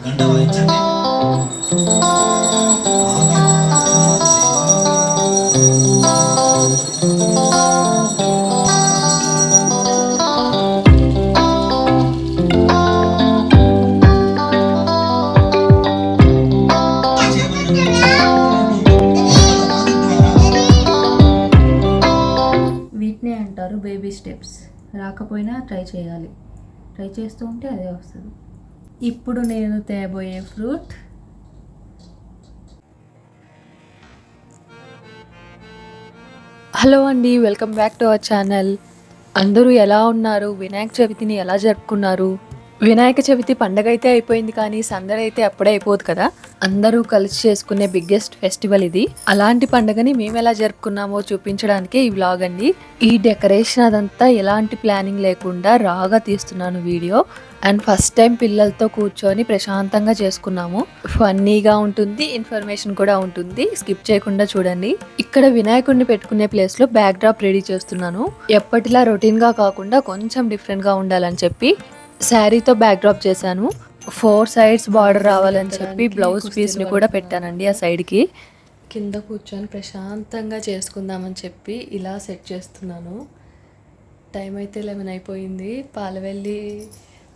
గంట వాయించండి. వీటినే అంటారు బేబీ స్టెప్స్. రాకపోయినా ట్రై చేయాలి, ట్రై చేస్తూ ఉంటే అదే వస్తుంది. ఇప్పుడు నేను తేబోయే ఫ్రూట్ హలో అండి, welcome back to our channel. అందరూ ఎలా ఉన్నారు? వినాయక చవితిని ఎలా జరుపుకున్నారు? వినాయక చవితి పండగ అయితే అయిపోయింది, కానీ సందడి అయితే అప్పుడే అయిపోదు కదా. అందరూ కలిసి చేసుకునే బిగ్గెస్ట్ ఫెస్టివల్ ఇది. అలాంటి పండగని మేము ఎలా జరుపుకున్నామో చూపించడానికే ఈ వ్లాగ్ అండి. ఈ డెకరేషన్ అదంతా ఎలాంటి ప్లానింగ్ లేకుండా రాగా తీస్తున్నాను వీడియో. అండ్ ఫస్ట్ టైం పిల్లలతో కూర్చొని ప్రశాంతంగా చేసుకున్నాము. ఫన్నీగా ఉంటుంది, ఇన్ఫర్మేషన్ కూడా ఉంటుంది. స్కిప్ చేయకుండా చూడండి. ఇక్కడ వినాయకుడిని పెట్టుకునే ప్లేస్ లో బ్యాక్ డ్రాప్ రెడీ చేస్తున్నాను. ఎప్పటిలా రొటీన్ గా కాకుండా కొంచెం డిఫరెంట్ గా ఉండాలని చెప్పి శారీతో బ్యాక్ డ్రాప్ చేశాను. 4 సైడ్స్ బార్డర్ రావాలని చెప్పి బ్లౌజ్ పీస్ ని కూడా పెట్టానండి ఆ సైడ్ కి. కింద కూర్చొని ప్రశాంతంగా చేసుకుందామని చెప్పి ఇలా సెట్ చేస్తున్నాను. టైం అయితే 11 అయిపోయింది. పాలవెల్లి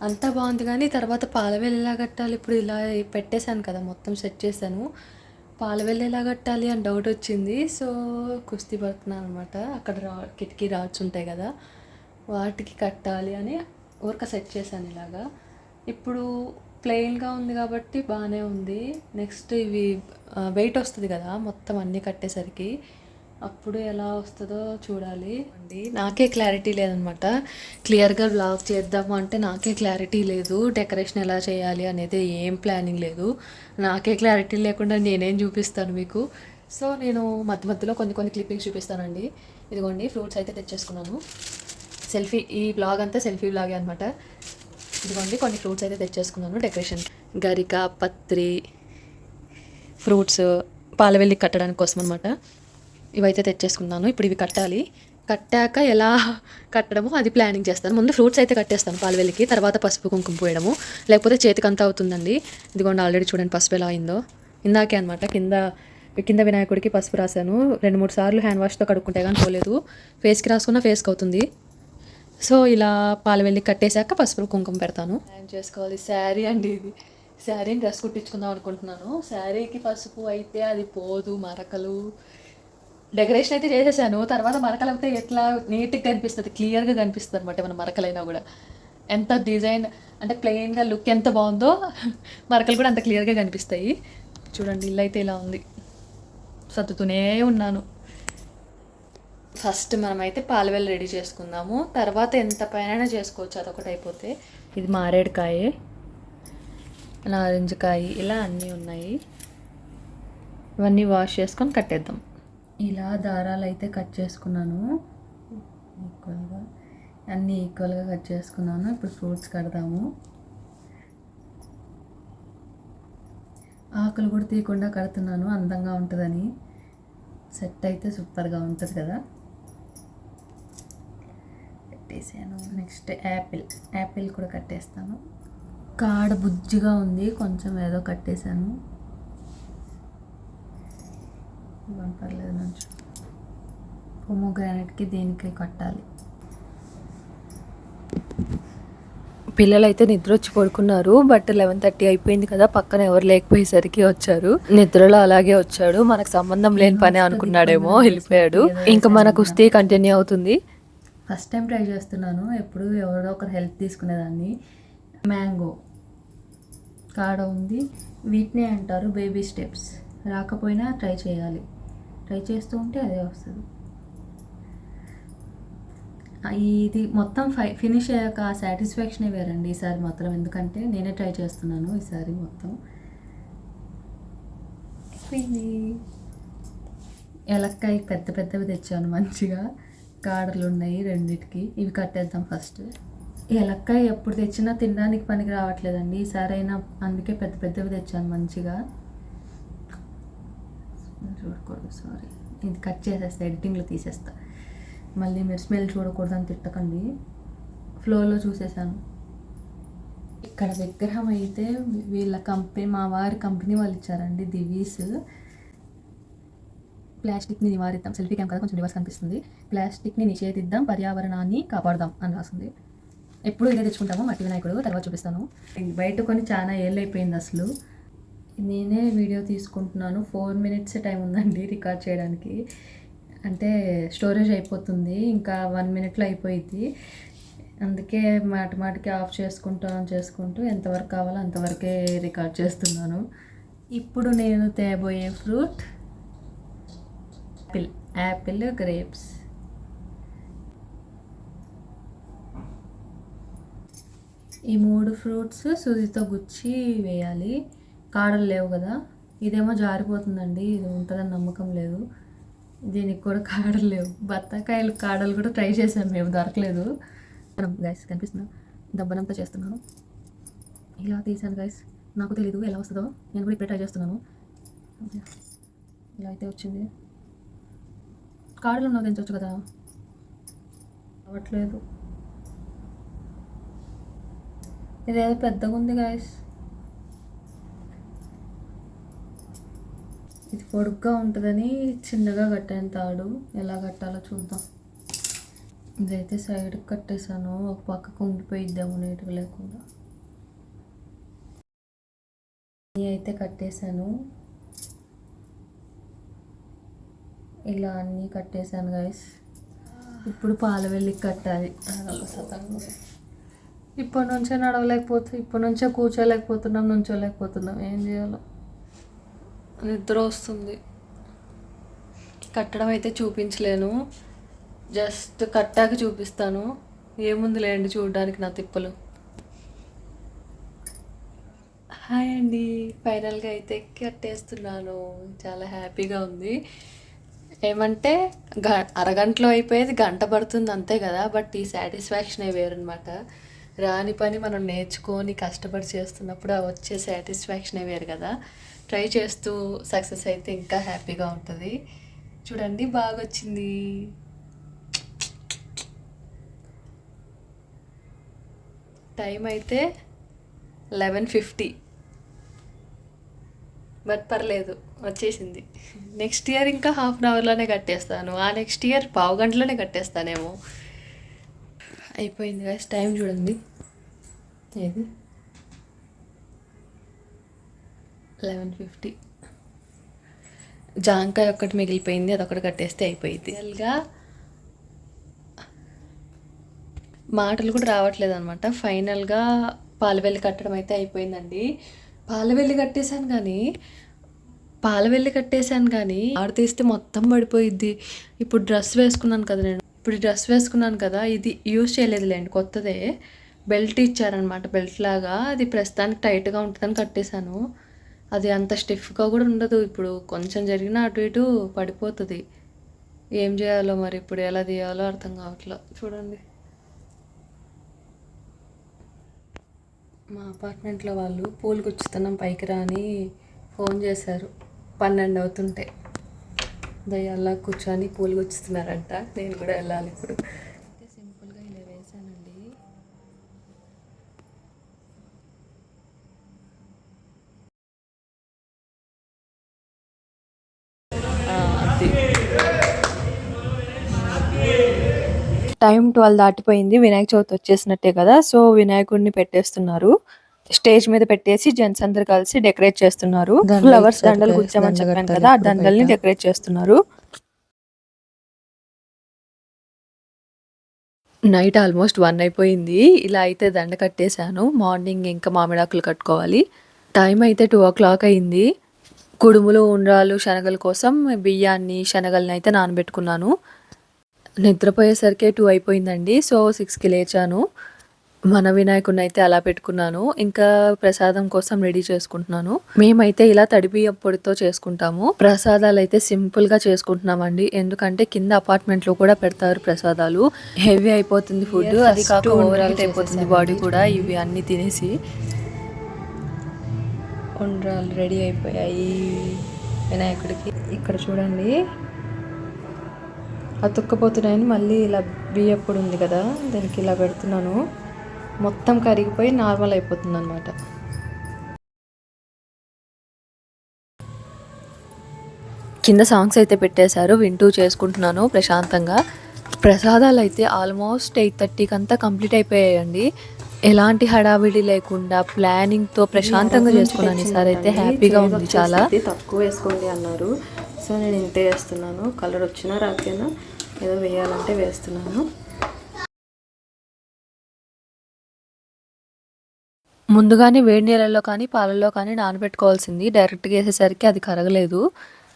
అంతా బాగుంది, కానీ తర్వాత పాలవెల్లి ఎలా కట్టాలి, ఇప్పుడు ఇలా పెట్టేశాను కదా, మొత్తం సెట్ చేశాను. పాలవెల్లి ఎలా కట్టాలి అని డౌట్ వచ్చింది. సో కుస్తీ పడుతున్నాను అనమాట. అక్కడ కిటికీ రాడ్స్ ఉంటాయి కదా, వాటికి కట్టాలి అని ఊరక సెట్ చేశాను ఇలాగా. ఇప్పుడు ప్లెయిన్గా ఉంది కాబట్టి బాగానే ఉంది. నెక్స్ట్ ఇవి వెయిట్ వస్తుంది కదా మొత్తం అన్నీ కట్టేసరికి, అప్పుడు ఎలా వస్తుందో చూడాలి అండి. నాకే క్లారిటీ లేదనమాట. క్లియర్గా బ్లాగ్ చేద్దాము అంటే నాకే క్లారిటీ లేదు. డెకరేషన్ ఎలా చేయాలి అనేది ఏం ప్లానింగ్ లేదు. నాకే క్లారిటీ లేకుండా నేనేం చూపిస్తాను మీకు. సో నేను మధ్య మధ్యలో కొన్ని క్లిప్పింగ్స్ చూపిస్తానండి. ఇదిగోండి, ఫ్రూట్స్ అయితే తెచ్చేసుకున్నాను. సెల్ఫీ, ఈ బ్లాగ్ అంతా సెల్ఫీ బ్లాగే అనమాట. ఇదిగోండి, కొన్ని ఫ్రూట్స్ అయితే తెచ్చేసుకున్నాను డెకరేషన్. గరిక, పత్రి, ఫ్రూట్స్ పాలవెల్లి కట్టడానికి కోసం అనమాట. ఇవైతే తెచ్చేసుకున్నాను. ఇప్పుడు ఇవి కట్టాలి. కట్టాక ఎలా కట్టడమో అది ప్లానింగ్ చేస్తాను. ముందు ఫ్రూట్స్ అయితే కట్టేస్తాను పాలవెల్లికి, తర్వాత పసుపు కుంకుమ పోయడము, లేకపోతే చేతికంతా అవుతుందండి. ఇదిగోండి, ఆల్రెడీ చూడండి పసుపు ఎలా అయిందో. ఇందాకే అనమాట కింద వినాయకుడికి పసుపు రాశాను. 2-3 సార్లు హ్యాండ్ వాష్తో కడుక్కుంటే కానీ పోలేదు. ఫేస్కి రాసుకున్న ఫేస్కి అవుతుంది. సో ఇలా పాలవెల్లి కట్టేశాక పసుపు కుంకుమ పెడతాను. ప్లాన్ చేసుకోవాలి. శారీ అండి ఇది. శారీని డ్రెస్ కుట్టించుకుందాం అనుకుంటున్నాను. శారీకి పసుపు అయితే అది పోదు, మరకలు. డెకరేషన్ అయితే చేసేసాను, తర్వాత మరకలు అయితే ఎట్లా నీట్గా కనిపిస్తుంది, క్లియర్గా కనిపిస్తుంది అనమాట. మన మరకలైనా కూడా ఎంత డిజైన్ అంటే ప్లెయిన్గా లుక్ ఎంత బాగుందో మరకలు కూడా అంత క్లియర్గా కనిపిస్తాయి. చూడండి, ఇల్లు అయితే ఇలా ఉంది. సర్దుతూనే ఉన్నాను. ఫస్ట్ మనమైతే పాలవెల్లి రెడీ చేసుకుందాము, తర్వాత ఎంత పైన చేసుకోవచ్చు, అదొకటి అయిపోతే. ఇది మారేడుకాయ, నారింజకాయ, ఇలా అన్నీ ఉన్నాయి. ఇవన్నీ వాష్ చేసుకొని కట్టేద్దాం. ఇలా దారాలు అయితే కట్ చేసుకున్నాను ఈక్వల్గా, అన్నీ ఈక్వల్గా కట్ చేసుకున్నాను. ఇప్పుడు ఫ్రూట్స్ కడదాము. ఆకులు కూడా తీయకుండా కడుతున్నాను, అందంగా ఉంటుందని. సెట్ అయితే సూపర్గా ఉంటుంది కదా. కట్టేసాను. నెక్స్ట్ యాపిల్ కూడా కట్టేస్తాను. కాడ బుజ్జిగా ఉంది, కొంచెం ఏదో కట్టేశాను. పర్లేదు, మంచి పొమోగ్రానైట్కి దేనికి కట్టాలి. పిల్లలైతే నిద్ర వచ్చి పడుకున్నారు. బట్ 11:30 అయిపోయింది కదా, పక్కన ఎవరు లేకపోయేసరికి వచ్చారు. నిద్రలో అలాగే వచ్చాడు. మనకు సంబంధం లేని పని అనుకున్నాడేమో, వెళ్ళిపోయాడు. ఇంకా మన కుస్తీ కంటిన్యూ అవుతుంది. ఫస్ట్ టైం ట్రై చేస్తున్నాను. ఎప్పుడు ఎవరో ఒకరు హెల్ప్ తీసుకునేదాన్ని. మ్యాంగో కాడ ఉంది. వీటినే అంటారు బేబీ స్టెప్స్. రాకపోయినా ట్రై చేయాలి, ట్రై చేస్తూ ఉంటే అదే వస్తుంది. ఇది మొత్తం ఫినిష్ అయ్యాక ఆ సాటిస్ఫాక్షనే వేరండి ఈసారి మాత్రం. ఎందుకంటే నేనే ట్రై చేస్తున్నాను ఈసారి మొత్తం. ఎలక్కాయ పెద్ద పెద్దవి తెచ్చాను, మంచిగా కాడలు ఉన్నాయి రెండిటికి. ఇవి కట్టేద్దాం ఫస్ట్. ఎలక్కాయ ఎప్పుడు తెచ్చినా తినడానికి పనికి రావట్లేదండి. ఈసారి అయినా అందుకే పెద్ద పెద్దవి తెచ్చాను మంచిగా. చూడకూడదు, సారీ. ఇది కట్ చేసేస్తా, ఎడిటింగ్లో తీసేస్తా. మళ్ళీ మీరు స్మెల్ చూడకూడదని తిట్టకండి. ఫ్లోలో చూసేసాను. ఇక్కడ విగ్రహం అయితే వీళ్ళ కంపెనీ, మా వారి కంపెనీ వాళ్ళు ఇచ్చారండి. దివీస్. ప్లాస్టిక్ని నివారిద్దాం, సెల్ఫీ క్యామ్ కదా కొంచెం రివర్స్ కనిపిస్తుంది. ప్లాస్టిక్ని నిషేధిద్దాం, పర్యావరణాన్ని కాపాడదాం అని రాసింది. ఎప్పుడు ఇదే తెచ్చుకుంటాము మట్టి వినాయకుడు, తర్వాత చూపిస్తాను. బయట కొని చాలా ఏళ్ళు అయిపోయింది అసలు. నేనే వీడియో తీసుకుంటున్నాను. 4 minutes టైం ఉందండి రికార్డ్ చేయడానికి. అంటే స్టోరేజ్ అయిపోతుంది, ఇంకా 1 minute అయిపోయింది. అందుకే మాటికి ఆఫ్ చేసుకుంటూ ఎంతవరకు కావాలో అంతవరకే రికార్డ్ చేస్తున్నాను. ఇప్పుడు నేను తేబోయే ఫ్రూట్ యాపిల్, గ్రేప్స్. ఈ 3 ఫ్రూట్స్ సూదితో గుచ్చి వేయాలి. కాడలు లేవు కదా, ఇదేమో జారిపోతుందండి. ఇది ఉంటుందని నమ్మకం లేదు. దీనికి కూడా కాడలు లేవు. బత్తాకాయలు కాడలు కూడా ట్రై చేసాం మేము, దొరకలేదు. గైస్ కనిపిస్తున్నా, దబ్బనంతా చేస్తున్నాను. ఇలా తీసాను గైస్, నాకు తెలీదు ఎలా వస్తుందో. నేను కూడా ఇప్పుడే ట్రై చేస్తున్నాను. ఇలా అయితే వచ్చింది. కాడలు ఉన్నది తెంచవచ్చు కదా, అవ్వట్లేదు. ఇదేదో పెద్దగా ఉంది గైస్. ఇది పొడుగ్గా ఉంటుందని చిన్నగా కట్టాను తాడు. ఎలా కట్టాలో చూద్దాం. ఇదైతే సైడ్కి కట్టేసాను, ఒక పక్కకు ఉండిపోయిద్దాము నీట్గా లేకుండా. అయితే కట్టేశాను, ఇలా అన్నీ కట్టేశాను గైస్. ఇప్పుడు పాలవెల్లికి కట్టాలి. ఇప్పటి నుంచే ఇప్పటి నుంచే నుంచోలేకపోతున్నాం. ఏం చేయాలో నిద్ర వస్తుంది. కట్టడం అయితే చూపించలేను, జస్ట్ కట్టాక చూపిస్తాను. ఏముంది లేండి చూడడానికి నా తిప్పలు. హాయ్ అండి, ఫైనల్గా అయితే కట్టేస్తున్నాను. చాలా హ్యాపీగా ఉంది. ఏమంటే అరగంటలో అయిపోయేది గంట పడుతుంది అంతే కదా, బట్ ఈ సాటిస్ఫాక్షన్ వేరనమాట. రాని పని మనం నేర్చుకొని కష్టపడి చేస్తున్నప్పుడు వచ్చే సాటిస్ఫాక్షన్ వేరు కదా. ట్రై చేస్తూ సక్సెస్ అయితే ఇంకా హ్యాపీగా ఉంటుంది. చూడండి బాగా వచ్చింది. టైం అయితే 11:50, బట్ పర్లేదు వచ్చేసింది. నెక్స్ట్ ఇయర్ ఇంకా 1/2 అవర్లోనే కట్టేస్తాను. ఆ నెక్స్ట్ ఇయర్ 1/2 గంటలోనే కట్టేస్తానేమో. అయిపోయింది గాయస్, టైం చూడండి. ఏది 11:50. జాంకాయ ఒక్కటి మిగిలిపోయింది, అదొకటి కట్టేస్తే అయిపోయింది. రియల్గా మాటలు కూడా రావట్లేదు అనమాట. ఫైనల్గా పాలవెల్లి కట్టడం అయితే అయిపోయిందండి. పాలవెల్లి కట్టేశాను కానీ ఆడ తీస్తే మొత్తం పడిపోయిద్ది. ఇప్పుడు డ్రెస్ వేసుకున్నాను కదా, ఇది యూజ్ చేయలేదులేండి, కొత్తదే. బెల్ట్ ఇచ్చారనమాట, బెల్ట్ లాగా. అది ప్రస్తుతానికి టైట్గా ఉంటుందని కట్టేశాను. అది అంత స్టిఫ్గా కూడా ఉండదు. ఇప్పుడు కొంచెం జరిగినా అటు ఇటు పడిపోతుంది. ఏం చేయాలో మరి, ఇప్పుడు ఎలా తీయాలో అర్థం కావట్లా. చూడండి, మా అపార్ట్మెంట్లో వాళ్ళు పూలు గుచ్చుతున్నాం పైకి రాని ఫోన్ చేశారు. 12 అవుతుంటే దయ్యాల్లా కూర్చొని పూలు గుచ్చుతున్నారంట. నేను కూడా వెళ్ళాలి ఇప్పుడు. సింపుల్గా ఇలా వేసానండి. టైం 12 దాటిపోయింది. వినాయక చవితి వచ్చేసినట్టే కదా, సో వినాయకుడిని పెట్టేస్తున్నారు. స్టేజ్ మీద పెట్టేసి జెంట్స్ అందరు కలిసి డెకరేట్ చేస్తున్నారు. ఫ్లవర్స్ దండలు గుచ్చామని చెప్పాను కదా, ఆ దండల్ని డెకరేట్ చేస్తున్నారు. నైట్ ఆల్మోస్ట్ 1 అయిపోయింది. ఇలా అయితే దండ కట్టేశాను. మార్నింగ్ ఇంకా మామిడాకులు కట్టుకోవాలి. టైం అయితే 2 o'clock అయింది. కుడుములు, ఉండ్రాలు, శనగల కోసం బియ్యాన్ని, శనగల్ని అయితే నానబెట్టుకున్నాను. నిద్రపోయేసరికి 2 అయిపోయిందండి. సో 6కి లేచాను. మన వినాయకుడిని అయితే అలా పెట్టుకున్నాను. ఇంకా ప్రసాదం కోసం రెడీ చేసుకుంటున్నాను. మేమైతే ఇలా తడిబియ్యం పొడితో చేసుకుంటాము. ప్రసాదాలు అయితే సింపుల్గా చేసుకుంటున్నామండి, ఎందుకంటే కింద అపార్ట్మెంట్లో కూడా పెడతారు ప్రసాదాలు. హెవీ అయిపోతుంది ఫుడ్, అది కాక ఓవరాల్ అయిపోతుంది బాడీ కూడా. ఇవి అన్నీ తినేసి ఉండ్రాలు రెడీ అయిపోయాయి వినాయకుడికి. ఇక్కడ చూడండి అతుక్కపోతున్నాయని మళ్ళీ ఇలా బియ్యం పొడి ఉంది కదా, దానికి ఇలా పెడుతున్నాను. మొత్తం కరిగిపోయి నార్మల్ అయిపోతుంది అనమాట. కింద సాంగ్స్ అయితే పెట్టేశారు, వింటూ చేసుకుంటున్నాను ప్రశాంతంగా. ప్రసాదాలు అయితే ఆల్మోస్ట్ 8:30కి అంతా కంప్లీట్ అయిపోయాయండి. ఎలాంటి హడావిడి లేకుండా ప్లానింగ్తో ప్రశాంతంగా చేసుకున్నాను. ఈసారి అయితే హ్యాపీగా ఉంది చాలా. తక్కువ వేసుకోండి అన్నారు, సో నేను ఇంతే వేస్తున్నాను. కలర్ వచ్చినా రాకపోయినా ఏదో వేయాలంటే వేస్తున్నాను. ముందుగానే వేడి నీళ్ళల్లో కానీ పాలల్లో కానీ నానబెట్టుకోవాల్సింది. డైరెక్ట్గా వేసేసరికి అది కరగలేదు.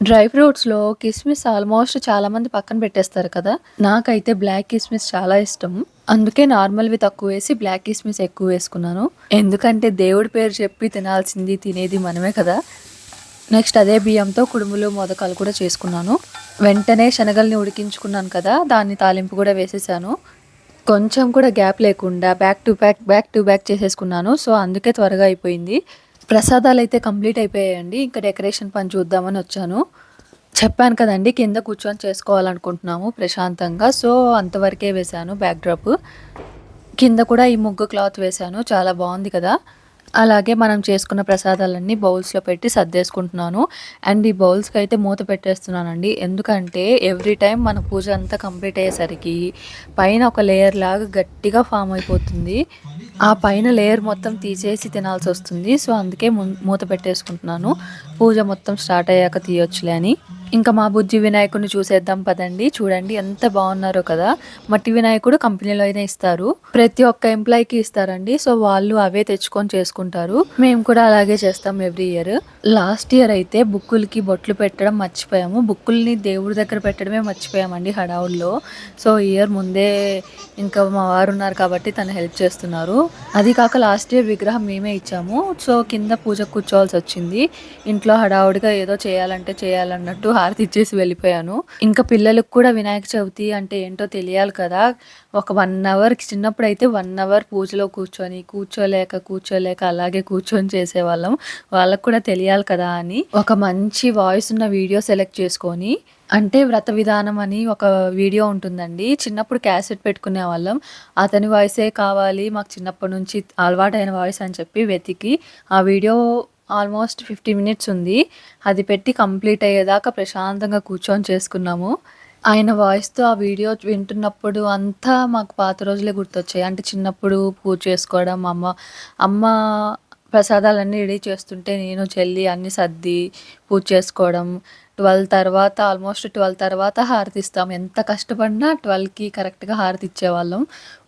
డ్రై ఫ్రూట్స్లో కిస్మిస్ ఆల్మోస్ట్ చాలామంది పక్కన పెట్టేస్తారు కదా, నాకైతే బ్లాక్ కిస్మిస్ చాలా ఇష్టం. అందుకే నార్మల్వి తక్కువ వేసి బ్లాక్ కిస్మిస్ ఎక్కువ వేసుకున్నాను. ఎందుకంటే దేవుడి పేరు చెప్పి తినాల్సింది, తినేది మనమే కదా. నెక్స్ట్ అదే బియ్యంతో కుడుములు మొదకాలు కూడా చేసుకున్నాను. వెంటనే శనగల్ని ఉడికించుకున్నాను కదా, దాన్ని తాలింపు కూడా వేసేసాను. కొంచెం కూడా గ్యాప్ లేకుండా బ్యాక్ టు బ్యాక్ చేసేసుకున్నాను. సో అందుకే త్వరగా అయిపోయింది. ప్రసాదాలు అయితే కంప్లీట్ అయిపోయాయండి. ఇంకా డెకరేషన్ పని చూద్దామని వచ్చాను. చెప్పాను కదండి కింద కూర్చొని చేసుకోవాలనుకుంటున్నాము ప్రశాంతంగా. సో అంతవరకే వేశాను బ్యాక్ డ్రాప్. కింద కూడా ఈ ముగ్గు క్లాత్ వేశాను, చాలా బాగుంది కదా. అలాగే మనం చేసుకున్న ప్రసాదాలన్నీ బౌల్స్లో పెట్టి సర్దేసుకుంటున్నాను. అండ్ ఈ బౌల్స్కి అయితే మూత పెట్టేస్తున్నానండి. ఎందుకంటే ఎవ్రీ టైం మన పూజ అంతా కంప్లీట్ అయ్యేసరికి పైన ఒక లేయర్ లాగా గట్టిగా ఫామ్ అయిపోతుంది. ఆ పైన లేయర్ మొత్తం తీసేసి తినాల్సి వస్తుంది. సో అందుకే మూత పెట్టేసుకుంటున్నాను, పూజ మొత్తం స్టార్ట్ అయ్యాక తీయొచ్చులే అని. ఇంకా మా బుజ్జి వినాయకుడిని చూసేద్దాం పదండి. చూడండి ఎంత బాగున్నారో కదా. మట్టి వినాయకుడు కంపెనీలో అయినా ఇస్తారు, ప్రతి ఒక్క ఎంప్లాయీకి ఇస్తారండి. సో వాళ్ళు అవే తెచ్చుకొని చేసుకుంటారు. మేము కూడా అలాగే చేస్తాం ఎవ్రీ ఇయర్. లాస్ట్ ఇయర్ అయితే బుక్కులకి బొట్లు పెట్టడం మర్చిపోయాము, బుక్కుల్ని దేవుడి దగ్గర పెట్టడమే మర్చిపోయామండి హడావుల్లో. సో ఇయర్ ముందే ఇంకా మా వారు ఉన్నారు కాబట్టి తను హెల్ప్ చేస్తున్నారు. అది కాక లాస్ట్ ఇయర్ విగ్రహం మేమే ఇచ్చాము. సో కింద పూజకు కూర్చోవాల్సి వచ్చింది. ఇంట్లో హడావుడిగా ఏదో చేయాలన్నట్టు హారతి ఇచ్చేసి వెళ్ళిపోయాను. ఇంకా పిల్లలకు కూడా వినాయక చవితి అంటే ఏంటో తెలియాలి కదా. ఒక 1 అవర్, చిన్నప్పుడు అయితే 1 అవర్ పూజలో కూర్చోలేక అలాగే కూర్చొని చేసేవాళ్ళం. వాళ్ళకు కూడా తెలియాలి కదా అని ఒక మంచి వాయిస్ ఉన్న వీడియో సెలెక్ట్ చేసుకొని, అంటే వ్రత విధానం అని ఒక వీడియో ఉంటుందండి. చిన్నప్పుడు క్యాసెట్ పెట్టుకునే వాళ్ళం, అతని వాయిసే కావాలి మాకు చిన్నప్పటి నుంచి అలవాటైన వాయిస్ అని చెప్పి వెతికి ఆ వీడియో ఆల్మోస్ట్ 50 మినిట్స్ ఉంది. అది పెట్టి కంప్లీట్ అయ్యేదాకా ప్రశాంతంగా కూర్చొని చేసుకున్నాము. ఆయన వాయిస్తో ఆ వీడియో వింటున్నప్పుడు అంతా మాకు పాత రోజులే గుర్తొచ్చాయి. అంటే చిన్నప్పుడు పూజ చేసుకోవడం, అమ్మ ప్రసాదాలన్నీ రెడీ చేస్తుంటే నేను చెల్లి అన్నీ సర్ది పూజ చేసుకోవడం. 12 తర్వాత హారతి ఇస్తాం. ఎంత కష్టపడినా 12కి కరెక్ట్గా హారతి ఇచ్చేవాళ్ళం.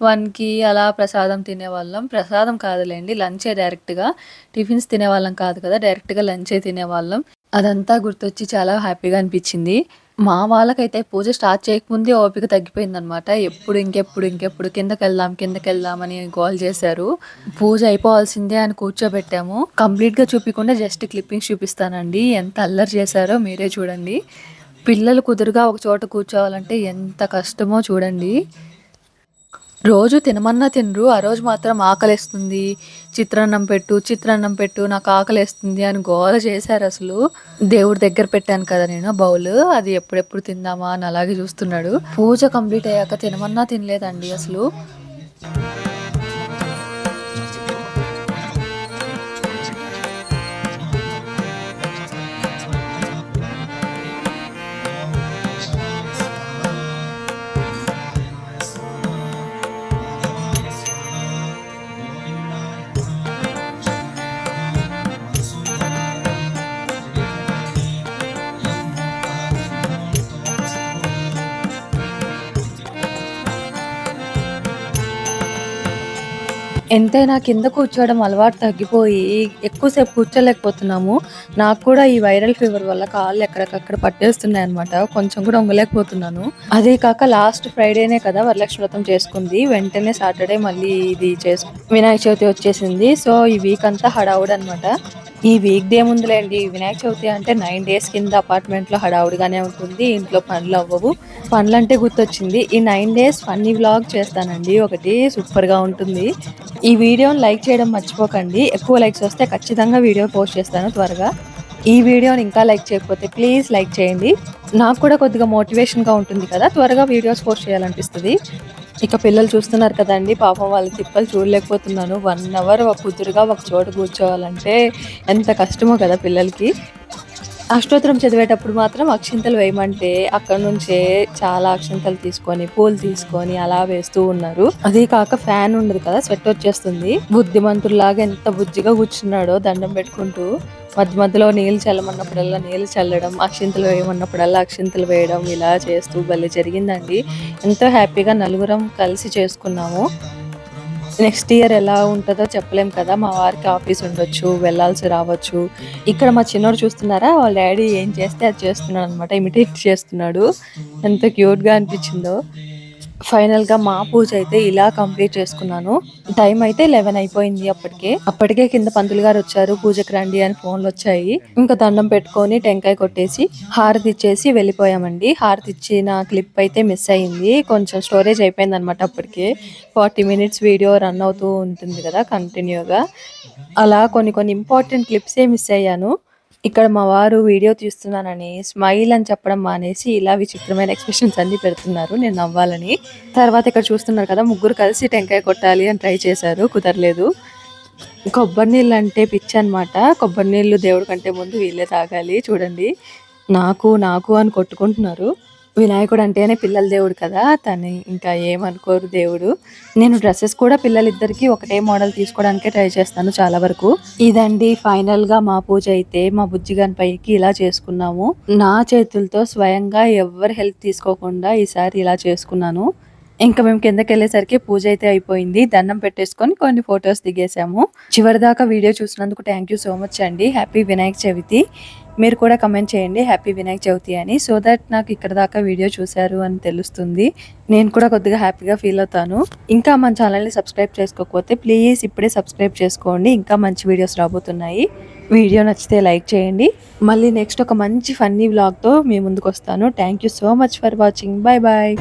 1కి అలా ప్రసాదం తినేవాళ్ళం. ప్రసాదం కాదులేండి, లంచే డైరెక్ట్గా. టిఫిన్స్ తినేవాళ్ళం కాదు కదా, డైరెక్ట్గా లంచే తినేవాళ్ళం. అదంతా గుర్తొచ్చి చాలా హ్యాపీగా అనిపించింది. మా వాళ్ళకైతే పూజ స్టార్ట్ చేయకముందే ఓపిక తగ్గిపోయిందనమాట. ఇంకెప్పుడు కిందకెళ్దాం అని గోల్ చేశారు. పూజ అయిపోవాల్సిందే అని కూర్చోబెట్టాము. కంప్లీట్గా చూపించకుండా జస్ట్ క్లిప్పింగ్స్ చూపిస్తానండి. ఎంత అల్లరి చేశారో మీరే చూడండి. పిల్లలు కుదురుగా ఒక చోట కూర్చోవాలంటే ఎంత కష్టమో చూడండి. రోజు తినమన్నా తినరు, ఆ రోజు మాత్రం ఆకలేస్తుంది, చిత్రాన్నం పెట్టు నాకు ఆకలేస్తుంది అని గోల చేశారు. అసలు దేవుడి దగ్గర పెట్టాను కదా నేను బౌల్, అది ఎప్పుడెప్పుడు తిందామా అని అలాగే చూస్తున్నాడు. పూజ కంప్లీట్ అయ్యాక తినమన్నా తినలేదండి అసలు. ఎంతైనా కింద కూర్చోవడం అలవాటు తగ్గిపోయి ఎక్కువసేపు కూర్చోలేకపోతున్నాము. నాకు కూడా ఈ వైరల్ ఫీవర్ వల్ల కాళ్ళు ఎక్కడికక్కడ పట్టేస్తున్నాయి అనమాట. కొంచెం కూడా వంగలేకపోతున్నాను. అదే కాక లాస్ట్ ఫ్రైడేనే కదా వరలక్ష్మి వ్రతం చేసుకుంది, వెంటనే సాటర్డే మళ్ళీ ఇది వినాయక చవితి వచ్చేసింది. సో ఈ వీక్ అంతా హడావుడి అనమాట. ఈ వీక్ డే ముందులేండి, వినాయక చవితి అంటే 9 days కింద అపార్ట్మెంట్లో హడావుడిగానే ఉంటుంది. ఇంట్లో పనులు అవ్వవు. పనులు అంటే గుర్తొచ్చింది, ఈ 9 days ఫన్నీ వ్లాగ్ చేస్తానండి ఒకటి, సూపర్గా ఉంటుంది. ఈ వీడియోని లైక్ చేయడం మర్చిపోకండి. ఎక్కువ లైక్స్ వస్తే ఖచ్చితంగా వీడియో పోస్ట్ చేస్తాను త్వరగా. ఈ వీడియోని ఇంకా లైక్ చేయకపోతే ప్లీజ్ లైక్ చేయండి. నాకు కూడా కొద్దిగా మోటివేషన్గా ఉంటుంది కదా, త్వరగా వీడియోస్ పోస్ట్ చేయాలనిపిస్తుంది. ఇక పిల్లలు చూస్తున్నారు కదండి, పాపం వాళ్ళ తిప్పలు చూడలేకపోతున్నాను. 1 అవర్ కుదురుగా ఒక చోట కూర్చోవాలంటే ఎంత కష్టమో కదా పిల్లలకి. అష్టోత్తరం చదివేటప్పుడు మాత్రం అక్షింతలు వేయమంటే అక్కడ నుంచే చాలా అక్షింతలు తీసుకొని పూలు తీసుకొని అలా వేస్తూ ఉన్నారు. అది కాక ఫ్యాన్ ఉండదు కదా, స్వెట్ వచ్చేస్తుంది. బుద్ధిమంతుల్లాగా ఎంత బుజ్జిగా కూర్చున్నాడో దండం పెట్టుకుంటూ. మధ్య మధ్యలో నీళ్ళు చల్లమన్నప్పుడల్లా నీళ్ళు చల్లడం, అక్షింతలు వేయమన్నప్పుడల్లా అక్షింతలు వేయడం, ఇలా చేస్తూ భలే జరిగిందండి. ఎంతో హ్యాపీగా నలుగురం కలిసి చేసుకున్నాము. నెక్స్ట్ ఇయర్ ఎలా ఉంటుందో చెప్పలేం కదా, మా వారికి ఆఫీస్ ఉండొచ్చు, వెళ్ళాల్సి రావచ్చు. ఇక్కడ మా చిన్నోడు చూస్తున్నారా, వాళ్ళ డాడీ ఏం చేస్తే అది చేస్తున్నాడు అనమాట, ఇమిటేట్ చేస్తున్నాడు. ఎంత క్యూట్గా అనిపించిందో. ఫైనల్గా మా పూజ అయితే ఇలా కంప్లీట్ చేసుకున్నాను. టైం అయితే 11 అయిపోయింది. అప్పటికే కింద పంతులు గారు వచ్చారు, పూజకి రండి అని ఫోన్లు వచ్చాయి. ఇంకా దండం పెట్టుకొని టెంకాయ కొట్టేసి హారతి ఇచ్చేసి వెళ్ళిపోయామండి. హారతి ఇచ్చిన క్లిప్ అయితే మిస్ అయింది, కొంచెం స్టోరేజ్ అయిపోయింది అనమాట. అప్పటికే 40 మినిట్స్ వీడియో రన్ అవుతూ ఉంటుంది కదా కంటిన్యూగా, అలా కొన్ని ఇంపార్టెంట్ క్లిప్సే మిస్ అయ్యాను. ఇక్కడ మా వారు వీడియో తీస్తున్నానని స్మైల్ అని చెప్పడం మానేసి ఇలా విచిత్రమైన ఎక్స్ప్రెషన్స్ అన్ని పెడుతున్నారు, నేను నవ్వాలని. తర్వాత ఇక్కడ చూస్తున్నారు కదా, ముగ్గురు కలిసి టెంకాయ కొట్టాలి అని ట్రై చేశారు, కుదరలేదు. కొబ్బరి నీళ్ళు అంటే పిచ్చి అనమాట. కొబ్బరి నీళ్ళు దేవుడి కంటే ముందు వీళ్ళే తాగాలి. చూడండి, నాకు అని కొట్టుకుంటున్నారు. వినాయకుడు అంటేనే పిల్లల దేవుడు కదా, తను ఇంకా ఏమనుకోరు దేవుడు. నేను డ్రెస్సెస్ కూడా పిల్లలిద్దరికి ఒకటే మోడల్ తీసుకోవడానికే ట్రై చేస్తాను చాలా వరకు. ఇదండి ఫైనల్ గా మా పూజ అయితే మా బుజ్జిగాని పైకి ఇలా చేసుకున్నాము. నా చేతులతో స్వయంగా ఎవరి హెల్ప్ తీసుకోకుండా ఈసారి ఇలా చేసుకున్నాను. ఇంకా మేము కిందకి వెళ్ళేసరికి పూజ అయితే అయిపోయింది. దండం పెట్టేసుకొని కొన్ని ఫొటోస్ దిగేసాము. చివరిదాకా వీడియో చూసినందుకు థ్యాంక్ యూ సో మచ్ అండి. హ్యాపీ వినాయక చవితి. మీరు కూడా కమెంట్ చేయండి హ్యాపీ వినాయక చవితి అని, సో దట్ నాకు ఇక్కడ దాకా వీడియో చూశారు అని తెలుస్తుంది. నేను కూడా కొద్దిగా హ్యాపీగా ఫీల్ అవుతాను. ఇంకా మన ఛానల్ని సబ్స్క్రైబ్ చేసుకోకపోతే ప్లీజ్ ఇప్పుడే సబ్స్క్రైబ్ చేసుకోండి, ఇంకా మంచి వీడియోస్ రాబోతున్నాయి. వీడియో నచ్చితే లైక్ చేయండి. మళ్ళీ నెక్స్ట్ ఒక మంచి ఫన్నీ వ్లాగ్తో మీ ముందుకు వస్తాను. Thank you so much for watching. Bye bye.